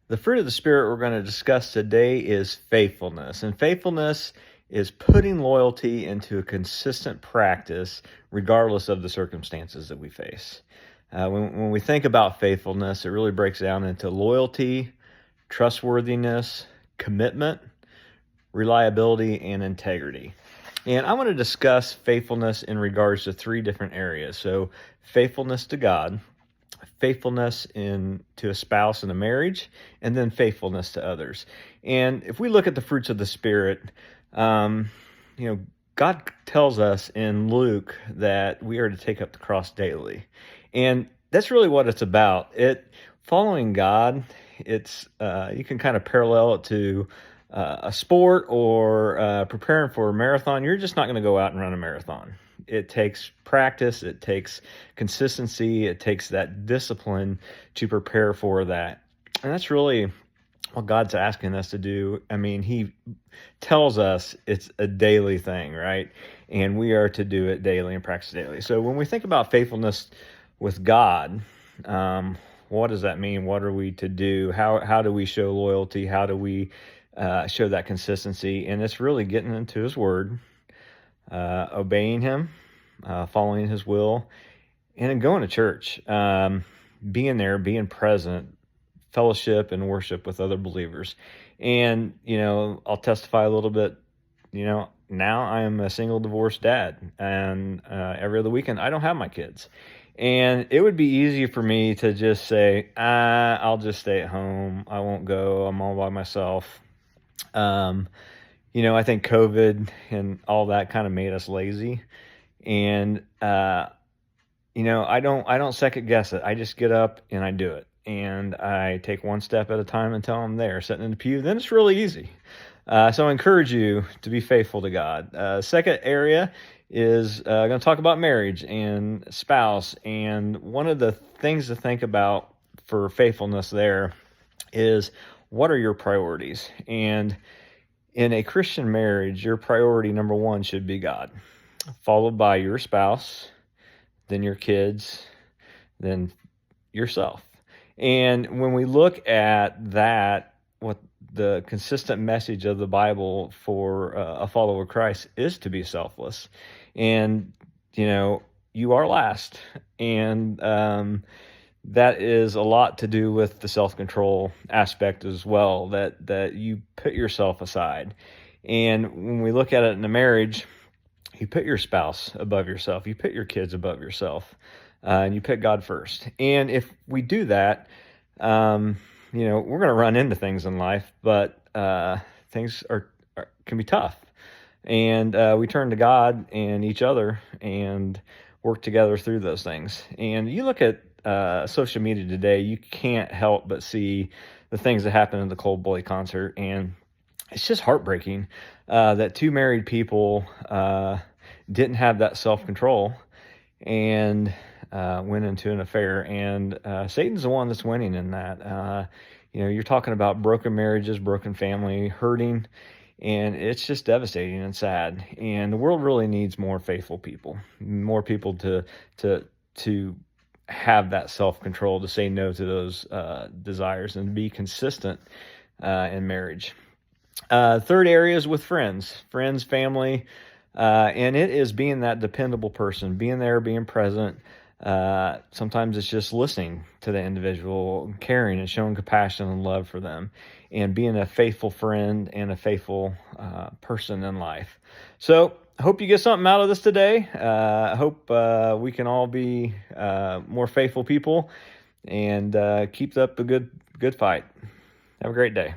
The fruit of the Spirit we're going to discuss today is faithfulness. And faithfulness is putting loyalty into a consistent practice regardless of the circumstances that we face. When we think about faithfulness, it really breaks down into loyalty, trustworthiness, commitment, reliability, and integrity. And I want to discuss faithfulness in regards to three different areas. So, faithfulness to God, faithfulness to a spouse in a marriage, and then faithfulness to others. And if we look at the fruits of the Spirit, um, God tells us in Luke that we are to take up the cross daily, and that's really what it's about. Following God. It's you can kind of parallel it to a sport or preparing for a marathon. You're just not going to go out and run a marathon. It takes practice, it takes consistency, it takes that discipline to prepare for that. And that's really what God's asking us to do. I mean, He tells us it's a daily thing, right? And we are to do it daily and practice daily. So when we think about faithfulness with God, what does that mean? What are we to do? How do we show loyalty? How do we show that consistency? And it's really getting into His Word, obeying Him, following His will, and then going to church, being there, being present, fellowship and worship with other believers. And, I'll testify a little bit, now I am a single divorced dad, and every other weekend I don't have my kids. And it would be easy for me to just say, I'll just stay at home. I won't go. I'm all by myself. I think COVID and all that kind of made us lazy. And, I don't second guess it. I just get up and I do it. And I take one step at a time until I'm there, sitting in the pew. Then it's really easy. So I encourage you to be faithful to God. Second area is going to talk about marriage and spouse. And one of the things to think about for faithfulness there is, what are your priorities? And in a Christian marriage, your priority number one should be God, followed by your spouse, then your kids, then yourself. And when we look at that, what the consistent message of the Bible for a follower of Christ is to be selfless. And, you are last. And that is a lot to do with the self-control aspect as well, that you put yourself aside. And when we look at it in a marriage, you put your spouse above yourself, you put your kids above yourself. And you put God first. And if we do that, we're going to run into things in life, but things can be tough. And we turn to God and each other and work together through those things. And you look at social media today, you can't help but see the things that happen in the Coldplay concert. And it's just heartbreaking that two married people didn't have that self-control and went into an affair, and Satan's the one that's winning in that. You're talking about broken marriages, broken family, hurting, and it's just devastating and sad. And the world really needs more faithful people, more people to have that self-control, to say no to those desires, and be consistent in marriage. Third area is with friends, family, and it is being that dependable person, being there, being present. Sometimes it's just listening to the individual, caring and showing compassion and love for them, and being a faithful friend and a faithful person in life. So I hope you get something out of this today. I hope we can all be more faithful people and keep up a good fight. Have a great day.